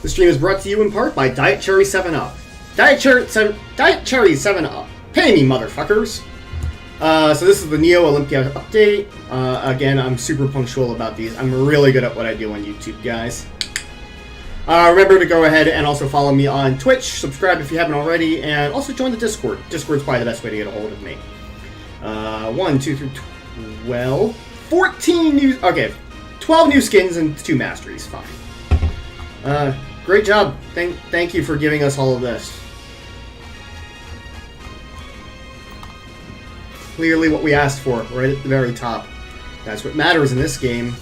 The stream is brought to you in part by Diet Cherry 7-Up. Diet Cherry 7-Up. Pay me, motherfuckers. So this is the Neo Olympia update. Again, I'm super punctual about these. I'm really good at what I do on YouTube, guys. Remember to go ahead and also follow me on Twitch. Subscribe if you haven't already, and also join the Discord. Discord's probably the best way to get a hold of me. 1, 2, 3, 12, 14 new. Okay, 12 new skins and 2 masteries. Fine. Great job. Thank you for giving us all of this. Clearly what we asked for, right at the very top. That's what matters in this game.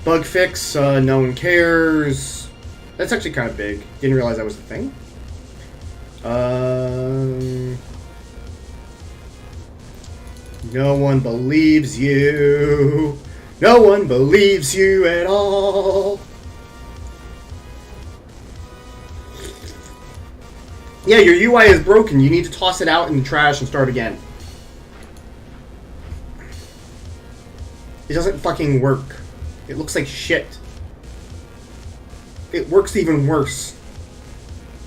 Bug fix, no one cares. That's actually kind of big. Didn't realize that was the thing. No one believes you. No one believes you at all. Yeah, your UI is broken. You need to toss it out in the trash and start again. It doesn't fucking work. It looks like shit. It works even worse.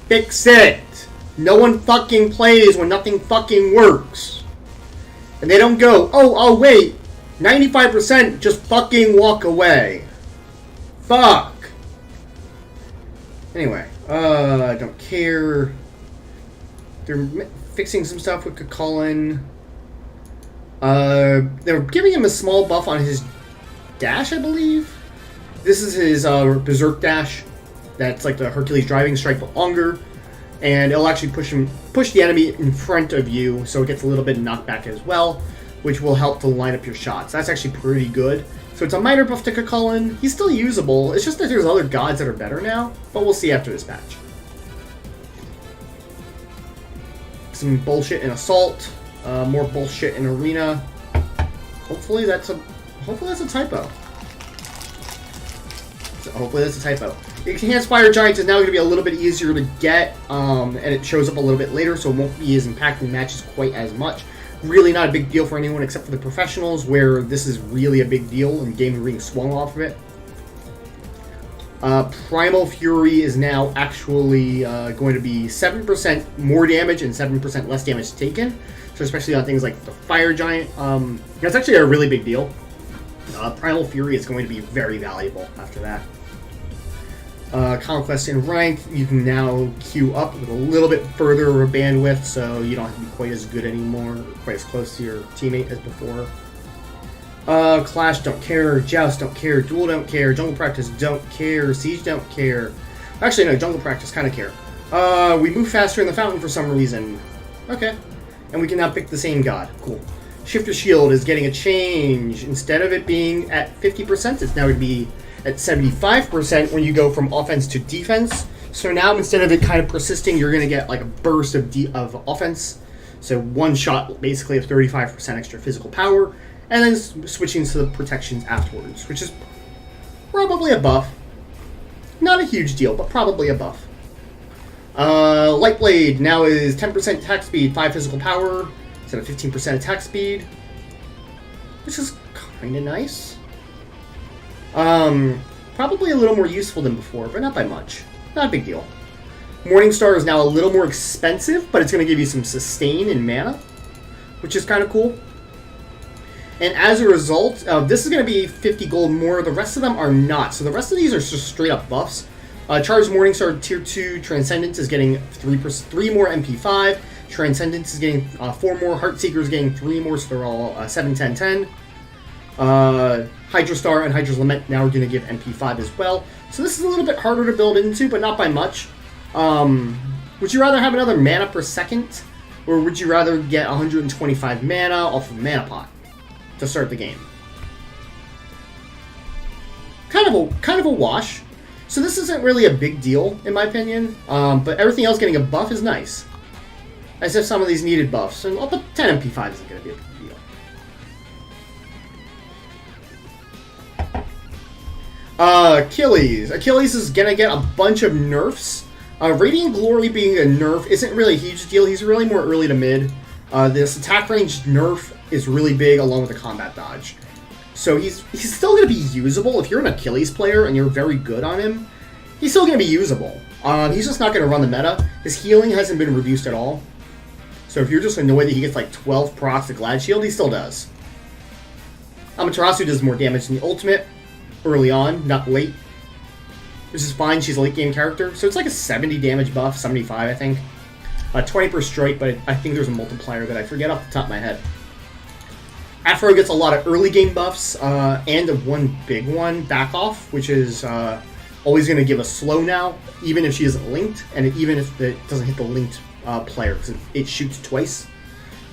Fix it! No one fucking plays when nothing fucking works. And they don't go, oh wait, 95% just fucking walk away. Fuck. Anyway, I don't care. They're fixing some stuff with Cucullin. They're giving him a small buff on his dash, I believe. This is his Berserk dash. That's like the Hercules driving strike, but longer. And it'll actually push the enemy in front of you, so it gets a little bit of knockback as well, which will help to line up your shots. That's actually pretty good. So it's a minor buff to Cucullin. He's still usable. It's just that there's other gods that are better now, but we'll see after this patch. Some bullshit in Assault. More bullshit in Arena. Hopefully that's a typo. Hopefully that's a typo. Enhanced Fire Giant is now going to be a little bit easier to get, and it shows up a little bit later, so it won't be as impacting matches quite as much. Really not a big deal for anyone except for the professionals, where this is really a big deal and games are being swung off of it. Primal Fury is now actually going to be 7% more damage and 7% less damage taken. So especially on things like the Fire Giant, that's actually a really big deal. Primal Fury is going to be very valuable after that. Conquest in rank, you can now queue up with a little bit further of a bandwidth, so you don't have to be quite as good anymore, or quite as close to your teammate as before. Clash don't care, Joust don't care, Duel don't care, Jungle Practice don't care, Siege don't care. Actually, no, Jungle Practice kind of care. We move faster in the fountain for some reason. Okay. And we can now pick the same god. Cool. Shift to Shield is getting a change. Instead of it being at 50%, it's now going to be at 75% when you go from offense to defense. So now, instead of it kind of persisting, you're going to get like a burst of offense. So one shot, basically, of 35% extra physical power. And then switching to the protections afterwards, which is probably a buff. Not a huge deal, but probably a buff. Light Blade now is 10% attack speed, 5 physical power, instead of 15% attack speed. Which is kind of nice. Probably a little more useful than before, but not by much. Not a big deal. Morningstar is now a little more expensive, but it's going to give you some sustain and mana, which is kind of cool. And as a result, this is going to be 50 gold more. The rest of them are not. So the rest of these are just straight up buffs. Charged Morningstar Tier 2 Transcendence is getting 3 more MP5. Transcendence is getting 4 more. Heartseeker is getting 3 more, so they're all 7, 10, 10. Hydra Star and Hydra's Lament now are going to give MP5 as well. So this is a little bit harder to build into, but not by much. Would you rather have another mana per second? Or would you rather get 125 mana off of Mana Pot to start the game? Kind of a wash. So this isn't really a big deal, in my opinion. But everything else getting a buff is nice. As if some of these needed buffs. And but 10 MP5 isn't going to be a big deal. Achilles. Achilles is going to get a bunch of nerfs. Radiant Glory being a nerf isn't really a huge deal. He's really more early to mid. This attack range nerf is really big along with the combat dodge. So he's still going to be usable. If you're an Achilles player and you're very good on him, He's still going to be usable. He's just not going to run the meta. His healing hasn't been reduced at all. So if you're just annoyed that he gets like 12 procs to Glad Shield, he still does. Amaterasu does more damage than the ultimate early on, not late. Which is fine, she's a late game character. So it's like a 70 damage buff, 75 I think. 20 per strike, but I think there's a multiplier that I forget off the top of my head. Afro gets a lot of early game buffs, and one big one, Back Off, which is always going to give a slow now, even if she isn't linked, and even if it doesn't hit the linked player, because it shoots twice.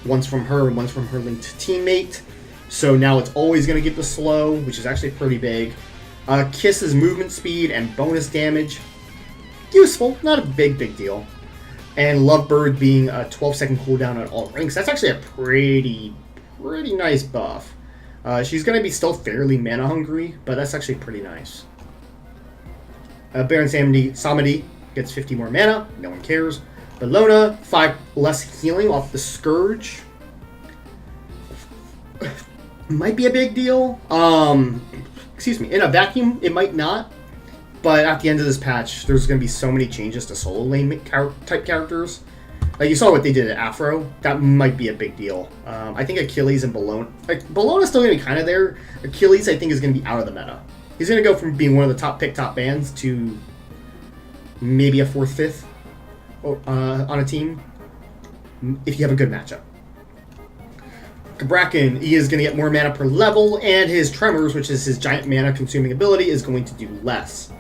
Once from her and once from her linked teammate. So now it's always going to give the slow, which is actually pretty big. Kiss's movement speed and bonus damage. Useful, not a big deal. And Lovebird being a 12-second cooldown on all ranks. That's actually a pretty nice buff. She's going to be still fairly mana hungry, but that's actually pretty nice. Baron Samedi gets 50 more mana. No one cares. Bellona, 5 less healing off the Scourge. Might be a big deal. Excuse me. In a vacuum, it might not. But at the end of this patch, there's going to be so many changes to solo lane type characters. Like you saw what they did at Afro. That might be a big deal. I think Achilles and Bellona... Bellona's still going to be kind of there. Achilles, I think, is going to be out of the meta. He's going to go from being one of the top bands to maybe a 4th, 5th on a team. If you have a good matchup. Bracken, he is going to get more mana per level, and his Tremors, which is his giant mana consuming ability, is going to do less.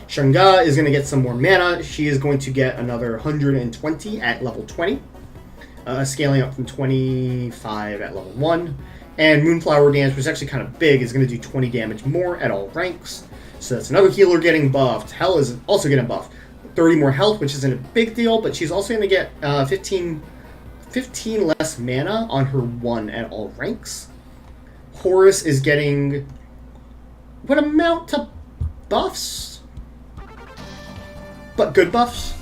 Shunga is going to get some more mana. She is going to get another 120 at level 20, scaling up from 25 at level 1. And Moonflower Dance, which is actually kind of big, is going to do 20 damage more at all ranks. So that's another healer getting buffed. Hell is also getting buffed. 30 more health, which isn't a big deal, but she's also going to get 15 less mana on her 1 at all ranks. Horus is getting what amount to buffs? But good buffs.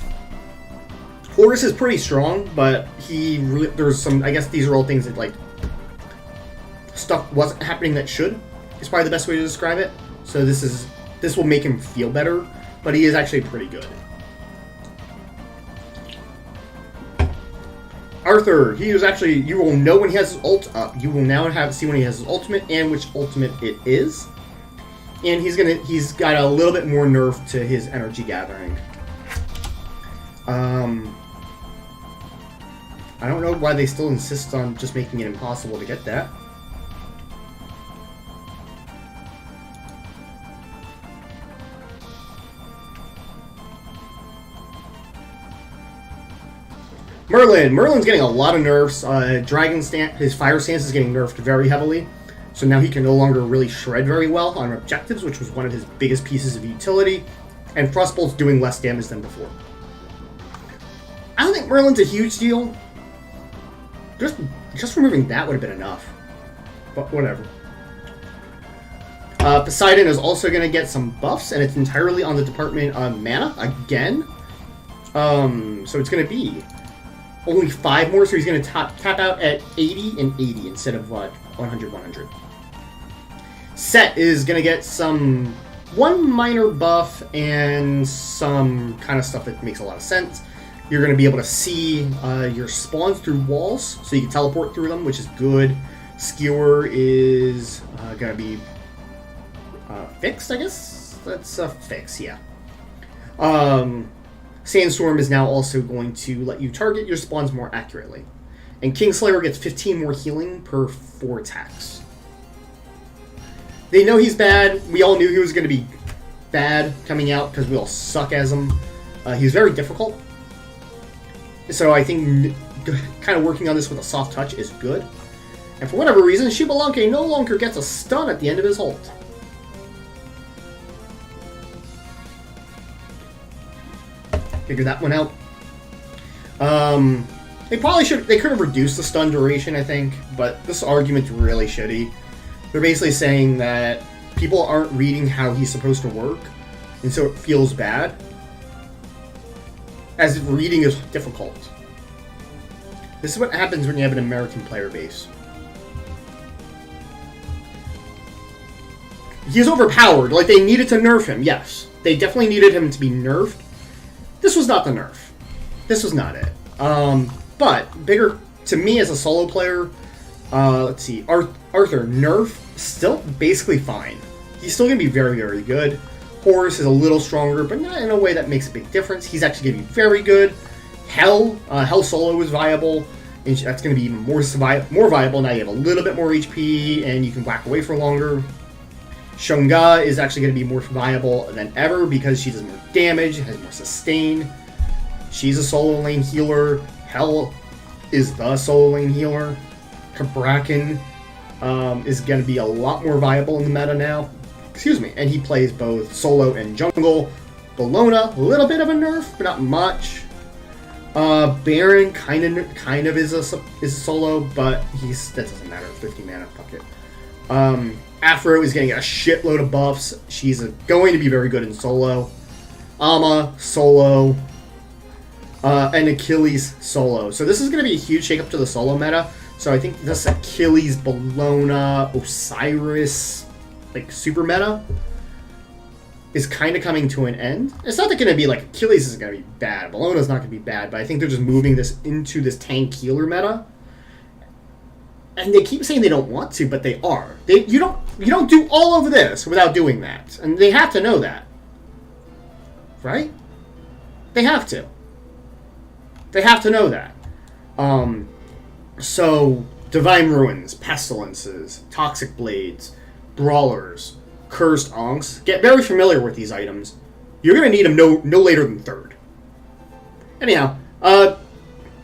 Horus is pretty strong, but there's some, I guess these are all things that like stuff wasn't happening that should, is probably the best way to describe it. So this will make him feel better, but he is actually pretty good. Arthur, he is actually, you will know when he has his ult up. You will now see when he has his ultimate and which ultimate it is. And he's got a little bit more nerf to his energy gathering. I don't know why they still insist on just making it impossible to get that. Merlin's getting a lot of nerfs. Dragon Stance, his Fire Stance is getting nerfed very heavily. So now he can no longer really shred very well on objectives, which was one of his biggest pieces of utility. And Frostbolt's doing less damage than before. I don't think Merlin's a huge deal. Just removing that would have been enough. But whatever. Poseidon is also going to get some buffs, and it's entirely on the department of mana again. So it's going to be only 5 more, so he's going to tap out at 80 and 80 instead of 100, 100. Set is going to get one minor buff and some kind of stuff that makes a lot of sense. You're going to be able to see your spawns through walls, so you can teleport through them, which is good. Skewer is going to be fixed, I guess? That's a fix, yeah. Sandstorm is now also going to let you target your spawns more accurately. And Kingslayer gets 15 more healing per 4 attacks. They know he's bad. We all knew he was going to be bad coming out because we all suck as him. He's very difficult. So I think kind of working on this with a soft touch is good. And for whatever reason, Shibalanke no longer gets a stun at the end of his ult. Figure that one out. They could have reduced the stun duration, I think, but this argument's really shitty. They're basically saying that people aren't reading how he's supposed to work, and so it feels bad. As if reading is difficult. This is what happens when you have an American player base. He's overpowered, like they needed to nerf him, yes. They definitely needed him to be nerfed. This was not the nerf. This was not it. But bigger to me as a solo player, let's see, Arthur nerf still basically fine. He's still gonna be very, very good. Horus is a little stronger, but not in a way that makes a big difference. He's actually gonna be very good. Hell solo is viable, and that's gonna be even more viable. Now you have a little bit more HP, and you can whack away for longer. Shunga is actually going to be more viable than ever because she does more damage, has more sustain. She's a solo lane healer. Hell is the solo lane healer. Kabrakan is going to be a lot more viable in the meta now. Excuse me. And he plays both solo and jungle. Bellona, a little bit of a nerf, but not much. Baron kind of is a solo, but that doesn't matter. 50 mana, fuck it. Afro is getting a shitload of buffs. She's going to be very good in solo. Ama, solo. And Achilles, solo. So this is going to be a huge shakeup to the solo meta. So I think this Achilles, Bellona, Osiris, like, super meta is kind of coming to an end. It's not going to be like Achilles isn't going to be bad. Bellona's not going to be bad, but I think they're just moving this into this tank healer meta. And they keep saying they don't want to, but they are. You don't do all of this without doing that. And they have to know that. Right? They have to. They have to know that. So, Divine Ruins, Pestilences, Toxic Blades, Brawlers, Cursed Onks. Get very familiar with these items. You're going to need them no later than 3rd. Anyhow,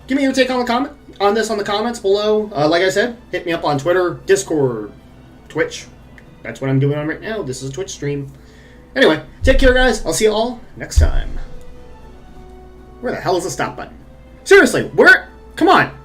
give me your take on the comments below. Like I said, hit me up on Twitter, Discord, Twitch. That's what I'm doing on right now. This is a Twitch stream. Anyway, take care, guys. I'll see you all next time. Where the hell is the stop button? Seriously, where? Come on.